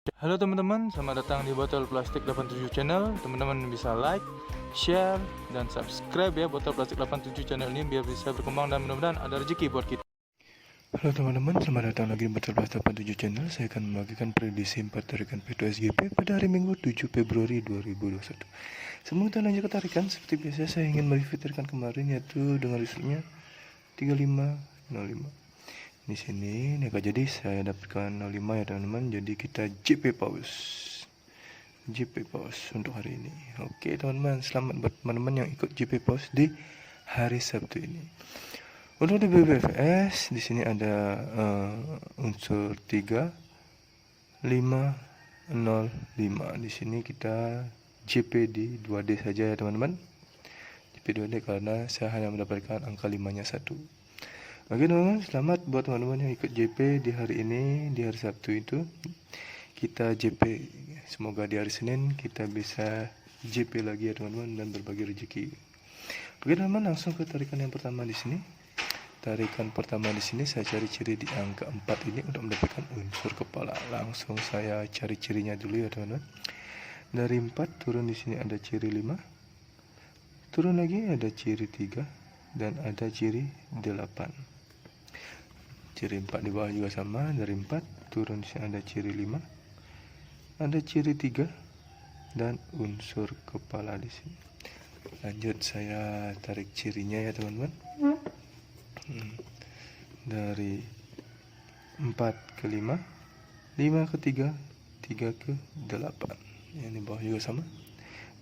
Halo teman-teman, selamat datang di Botol Plastik 87 Channel. Teman-teman bisa like, share, dan subscribe ya Botol Plastik 87 Channel ini biar bisa berkembang dan mudah-mudahan ada rezeki buat kita. Halo teman-teman, selamat datang lagi di Botol Plastik 87 Channel. Saya akan membagikan prediksi 4 tarikan P2SGP pada hari Minggu 7 Februari 2021. Sebelum kita lanjut ke tarikan, seperti biasa saya ingin mereview tarikan kemarin yaitu dengan resultnya 3505. Di sini neka jadi saya dapatkan 05 ya teman-teman. Jadi kita JP pause untuk hari ini. Oke teman-teman, selamat buat teman-teman yang ikut JP pause di hari Sabtu ini. Untuk di BBFS di sini ada unsur 3 5 0 5. Di sini kita JP di 2D saja ya teman-teman. JP 2D karena saya hanya mendapatkan angka 5-nya 1. Oke teman-teman, selamat buat teman-teman yang ikut JP di hari ini, di hari Sabtu itu. Kita JP, semoga di hari Senin kita bisa JP lagi ya teman-teman dan berbagi rezeki. Oke teman-teman, langsung ke tarikan yang pertama di sini. Tarikan pertama di sini saya cari ciri di angka 4 ini untuk mendapatkan unsur kepala. Langsung saya cari cirinya dulu ya teman-teman. Dari 4 turun di sini ada ciri 5. Turun lagi ada ciri 3 dan ada ciri 8. Ciri 4 di bawah juga sama, dari 4 turun sini ada ciri 5, ada ciri 3 dan unsur kepala di sini. Lanjut saya tarik cirinya ya teman-teman. Dari 4 ke 5, 5 ke 3, 3 ke 8. Yang di bawah juga sama.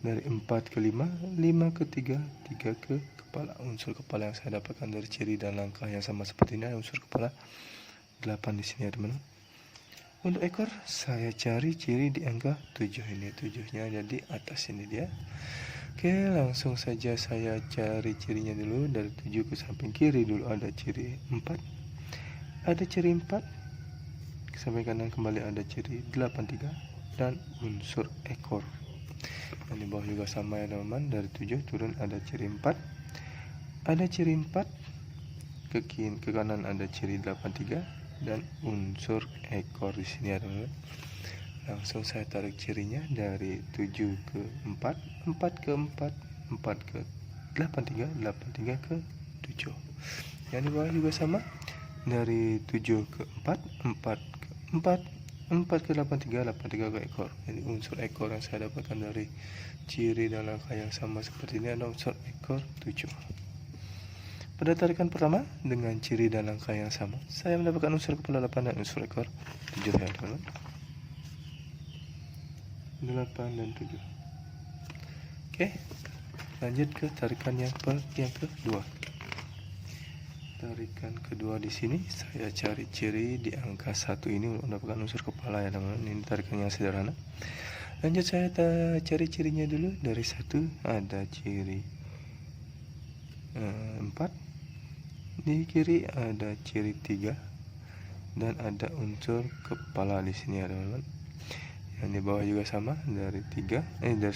Dari 4 ke 5, 5 ke 3, 3 ke kepala. Unsur kepala yang saya dapatkan dari ciri dan langkah yang sama seperti ini, unsur kepala 8 di sini ya teman-teman. Untuk ekor saya cari ciri di angka 7 ini, 7-nya ada di atas ini dia. Oke, langsung saja saya cari cirinya dulu. Dari 7 ke samping kiri dulu ada ciri 4. Ada ciri 4. Ke samping kanan kembali ada ciri 83 dan unsur ekor. Dan di bawah juga sama ya teman-teman. Dari 7 turun ada ciri 4. Ada ciri 4. Ke kanan ada ciri 83 dan unsur ekor di sini ya teman-teman. Langsung saya tarik cirinya dari 7 ke 4, 4 ke 4, 4 ke 83, 83 ke 7. Yang di bawah juga sama. Dari 7 ke 4, 4 ke 4, 4 ke 83, 83 ke ekor. Jadi unsur ekor yang saya dapatkan dari ciri dan langkah yang sama seperti ini adalah unsur ekor 7. Pada tarikan pertama dengan ciri dan langkah yang sama, saya mendapatkan unsur kepala 8 dan unsur ekor 7 ya teman-teman. 8 dan 7. Oke, lanjut ke tarikan yang kedua. Tarikan kedua di sini saya cari ciri di angka 1 ini untuk mendapatkan unsur kepala ya teman-teman. Ini tarikan yang sederhana. Lanjut saya cari cirinya dulu. Dari 1 ada ciri 4. Di kiri ada ciri 3 dan ada unsur kepala di sini ya teman-teman. Yang di bawah juga sama, dari 1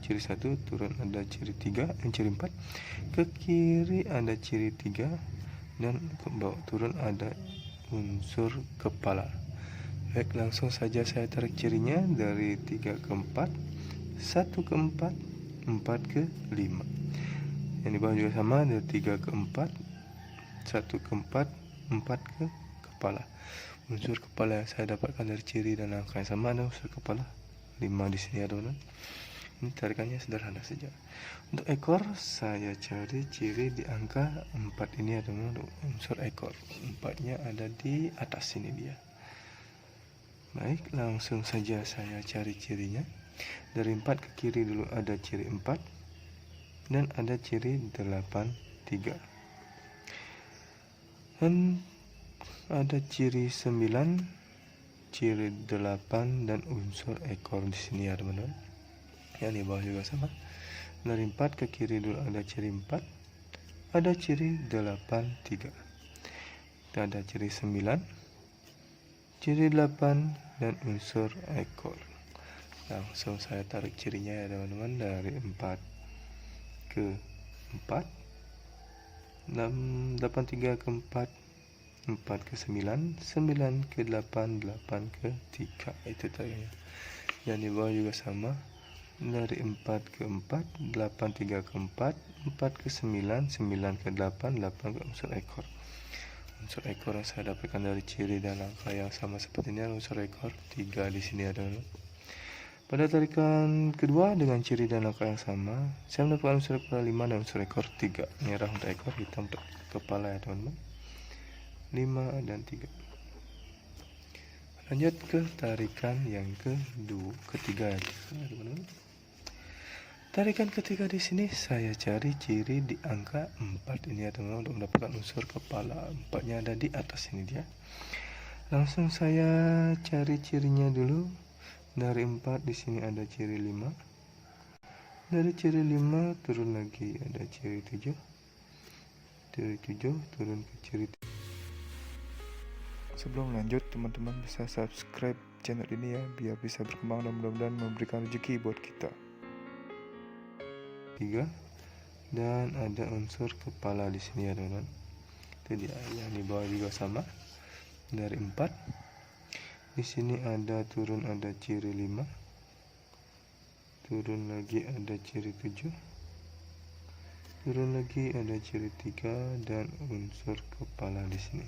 ciri 1 turun ada ciri 3 dan ciri 4. Ke kiri ada ciri 3 dan ke bawah turun ada unsur kepala. Baik, langsung saja saya tarik cirinya dari 3 ke 4, 1 ke 4, 4 ke 5. Yang di bawah juga sama, dari 3 ke 4, 1 ke 4, 4 ke kepala. Unsur kepala yang saya dapatkan dari ciri dan angka yang sama adalah unsur kepala 5 di sini ya teman-teman. Ini tarikannya sederhana saja. Untuk ekor saya cari ciri di angka 4 ini ya teman-teman. Untuk unsur ekor 4-nya ada di atas sini dia. Baik, langsung saja saya cari cirinya. Dari 4 ke kiri dulu ada ciri 4 dan ada ciri 83. Dan ada ciri 9, ciri 8 dan unsur ekor di sini ya teman-teman. Yang di bawah juga sama. Dari 4 ke kiri dulu ada ciri 4, ada ciri 83. Ada ciri 9, ciri 8 dan unsur ekor. Langsung saya tarik cirinya ya teman-teman. Dari 4 ke 4, 83 ke 4, 4 ke 9, 9 ke 8, 8 ke 3. Itu tarikannya. Yang di bawah juga sama. Dari 4 ke 4, 8, 3 ke 4, 4 ke 9, 9 ke 8, 8 ke unsur ekor. Unsur ekor yang saya dapatkan dari ciri dan angka yang sama seperti ini, unsur ekor 3 di sini ada. Pada tarikan kedua dengan ciri dan angka yang sama, saya mendapatkan unsur kepala 5 dan unsur ekor 3. Merah untuk ekor, hitam untuk kepala ya teman-teman. 5 dan 3. Lanjut ke tarikan yang ketiga ya teman-teman. Tarikan ketiga di sini saya cari ciri di angka 4 ini ya teman-teman untuk mendapatkan unsur kepala. 4-nya ada di atas ini dia. Langsung saya cari cirinya dulu. Dari 4 di sini ada ciri 5. Dari ciri 5 turun lagi ada ciri 7. Dari 7 turun ke ciri 3. Sebelum lanjut, teman-teman bisa subscribe channel ini ya, biar bisa berkembang dan mudah-mudahan memberikan rezeki buat kita. 3 dan ada unsur kepala di sini ya teman-teman. Itu dia, yang di bawah juga sama. Dari 4 di sini ada turun ada ciri 5. Turun lagi ada ciri 7. Turun lagi ada ciri 3 dan unsur kepala di sini.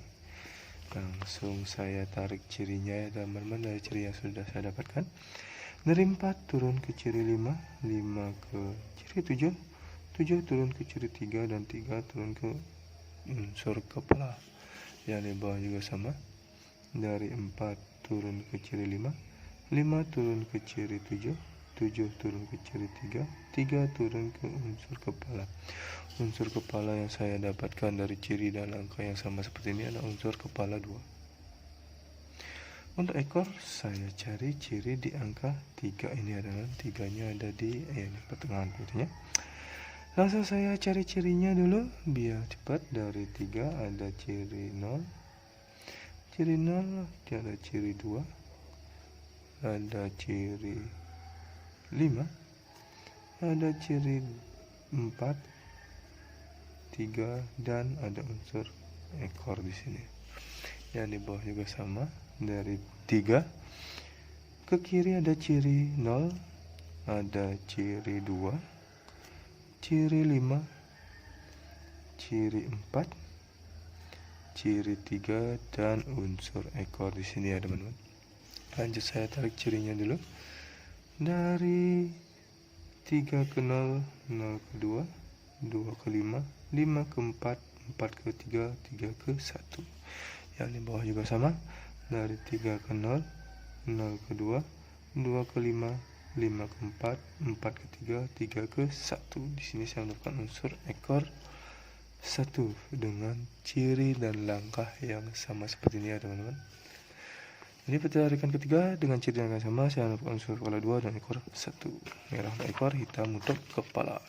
Langsung saya tarik cirinya ya teman-teman dari ciri yang sudah saya dapatkan. Dari 4 turun ke ciri 5, 5 ke ciri 7, 7 turun ke ciri 3 dan 3 turun ke unsur kepala. Yang di bawah juga sama. Dari 4 turun ke ciri 5, 5 turun ke ciri 7, 7 turun ke ciri 3, 3 turun ke unsur kepala. Unsur kepala yang saya dapatkan dari ciri dan angka yang sama seperti ini adalah unsur kepala 2. Untuk ekor saya cari ciri di angka 3 ini adalah 3-nya ada di pertengahan pintunya. Langsung saya cari cirinya dulu biar cepat. Dari 3 ada ciri 0. Ciri 0 ada ciri 2, ada ciri 5, ada ciri 4, 3 dan ada unsur ekor di sini. Yang di bawah juga sama. Dari 3 ke kiri ada ciri 0, ada ciri 2, ciri 5, ciri 4, ciri 3 dan unsur ekor di sini ya teman-teman. Lanjut saya tarik cirinya dulu. Dari 3 ke 0, 0 ke 2, 2 ke 5, 5 ke 4, 4 ke 3, 3 ke 1. Yang di bawah juga sama. Dari 3 ke 0, 0 ke 2, 2 ke 5, 5 ke 4, 4 ke 3, 3 ke 1. Di sini saya mendapatkan unsur ekor 1 dengan ciri dan langkah yang sama seperti ini ya teman-teman. Jadi pada tarikan ketiga dengan ciri yang sama saya mendapatkan unsur kepala 2 dan ekor 1. Merah untuk ekor, hitam untuk kepala.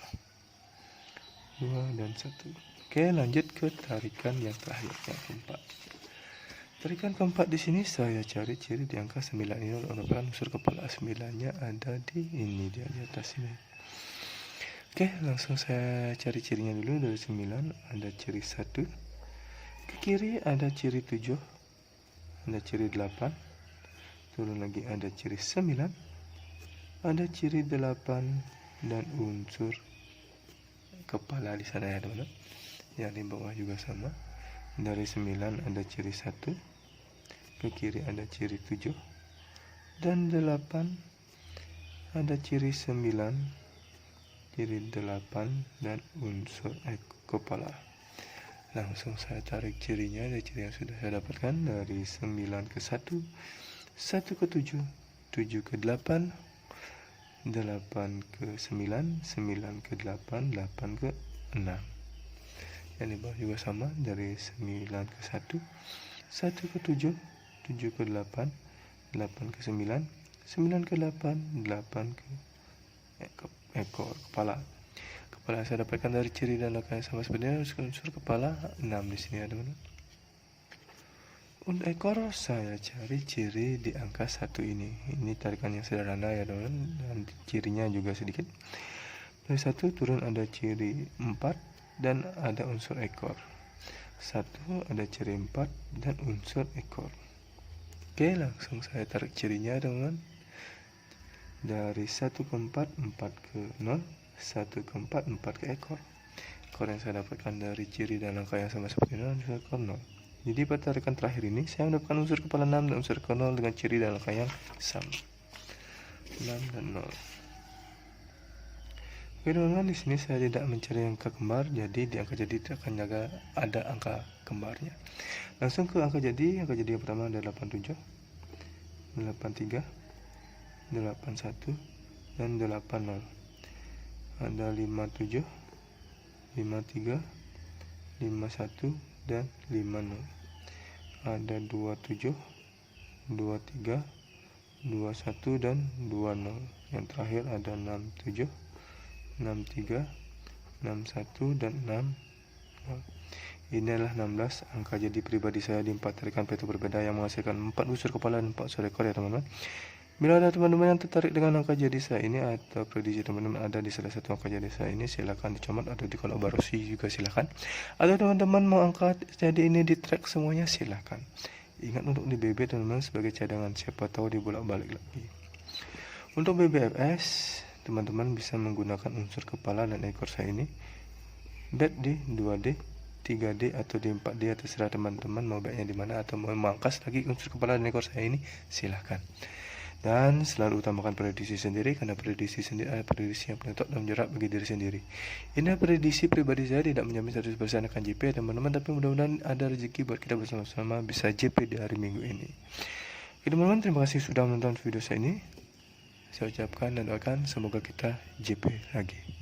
2 dan 1. Oke, lanjut ke tarikan yang terakhir, yang keempat. Tarikan keempat di sini saya cari ciri di angka 9 ini untuk mendapatkan unsur kepala. 9-nya ada di ini dia di atas ini. Oke, langsung saya cari cirinya dulu. Dari 9 ada ciri 1. Ke kiri ada ciri 7, ada ciri 8. Turun lagi ada ciri 9, ada ciri 8 dan unsur kepala di sana ya teman-teman. Yang di bawah juga sama. Dari 9 ada ciri 1, ke kiri ada ciri 7 dan 8, ada ciri 9, ciri 8 dan unsur kepala. Langsung saya tarik cirinya dari ciri yang sudah saya dapatkan. Dari 9 ke 1, 1 ke 7, 7 ke 8, 8 ke 9, 9 ke 8, 8 ke 6. Yang di bawah juga sama. Dari 9 ke 1, 1 ke 7, 7 ke 8, 8 ke 9, 9 ke 8, 8 ke ekor kepala. Kepala saya dapatkan dari ciri dan langkah yang sama seperti ini. Unsur kepala 6 di sini ya teman-teman. Untuk ekor saya cari ciri di angka 1 ini. Ini tarikan yang sederhana ya teman-teman, dan cirinya juga sedikit. Dari 1 turun ada ciri 4 dan ada unsur ekor. 1 ada ciri 4 dan unsur ekor. Oke, langsung saya tarik cirinya teman-teman. Dari 1 ke 4, 4 ke 0, 1 ke 4, 4 ke ekor. Ekor yang saya dapatkan dari ciri dan angka yang sama seperti 0, unsur ekor 0. Jadi pada tarikan terakhir ini saya mendapatkan unsur kepala 6 dan unsur ekor 0 dengan ciri dan angka yang sama. 6 dan 0. Oke teman-teman, di sini saya tidak mencari angka kembar, jadi di angka jadi tidak akan ada angka kembarnya. Langsung ke angka jadi yang pertama ada 87, 83, 81 dan 80. Ada 57, 53, 51 dan 50. Ada 27, 23, 21 dan 20. Yang terakhir ada 67, 63, 61 dan 60. Ini adalah 16 angka jadi pribadi saya di 4 tarikan peto berbeda yang menghasilkan 4 unsur kepala dan 4 unsur ekor ya teman-teman. Bila ada teman-teman yang tertarik dengan angka jadi saya ini atau prediksi teman-teman ada di salah satu angka jadi saya ini, silakan dicomot atau dikolaborasi juga silakan. Atau teman-teman mau angka jadi ini di track semuanya silakan. Ingat untuk di BB teman-teman sebagai cadangan, siapa tahu dibolak-balik lagi. Untuk BBFS teman-teman bisa menggunakan unsur kepala dan ekor saya ini bet di 2D, 3D atau di 4D, terserah teman-teman mau baiknya di mana atau mau memangkas lagi unsur kepala dan ekor saya ini silahkan. Dan selalu utamakan prediksi sendiri, karena prediksi sendiri adalah prediksi yang paling top dan menjerat bagi diri sendiri. Ini prediksi pribadi saya, tidak menjamin 100% akan JP teman-teman, tapi mudah-mudahan ada rezeki buat kita bersama-sama bisa JP di hari Minggu ini. Oke teman-teman, terima kasih sudah menonton video saya ini. Saya ucapkan dan doakan semoga kita JP lagi.